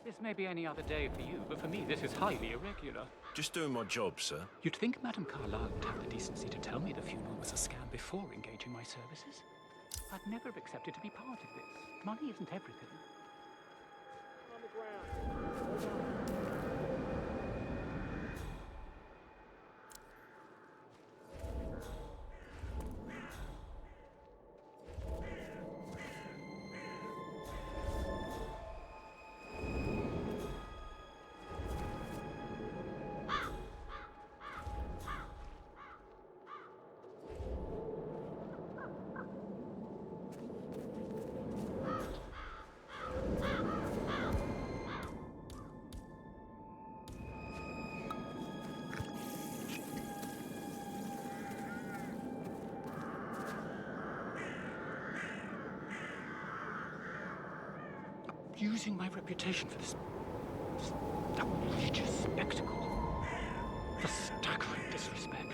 This may be any other day for you, but for me, this is highly irregular. Just doing my job, sir. You'd think Madame Carlyle would have the decency to tell me the funeral was a scam before engaging my services. I'd never have accepted to be part of this. Money isn't everything. losing my reputation for this outrageous spectacle. The staggering disrespect.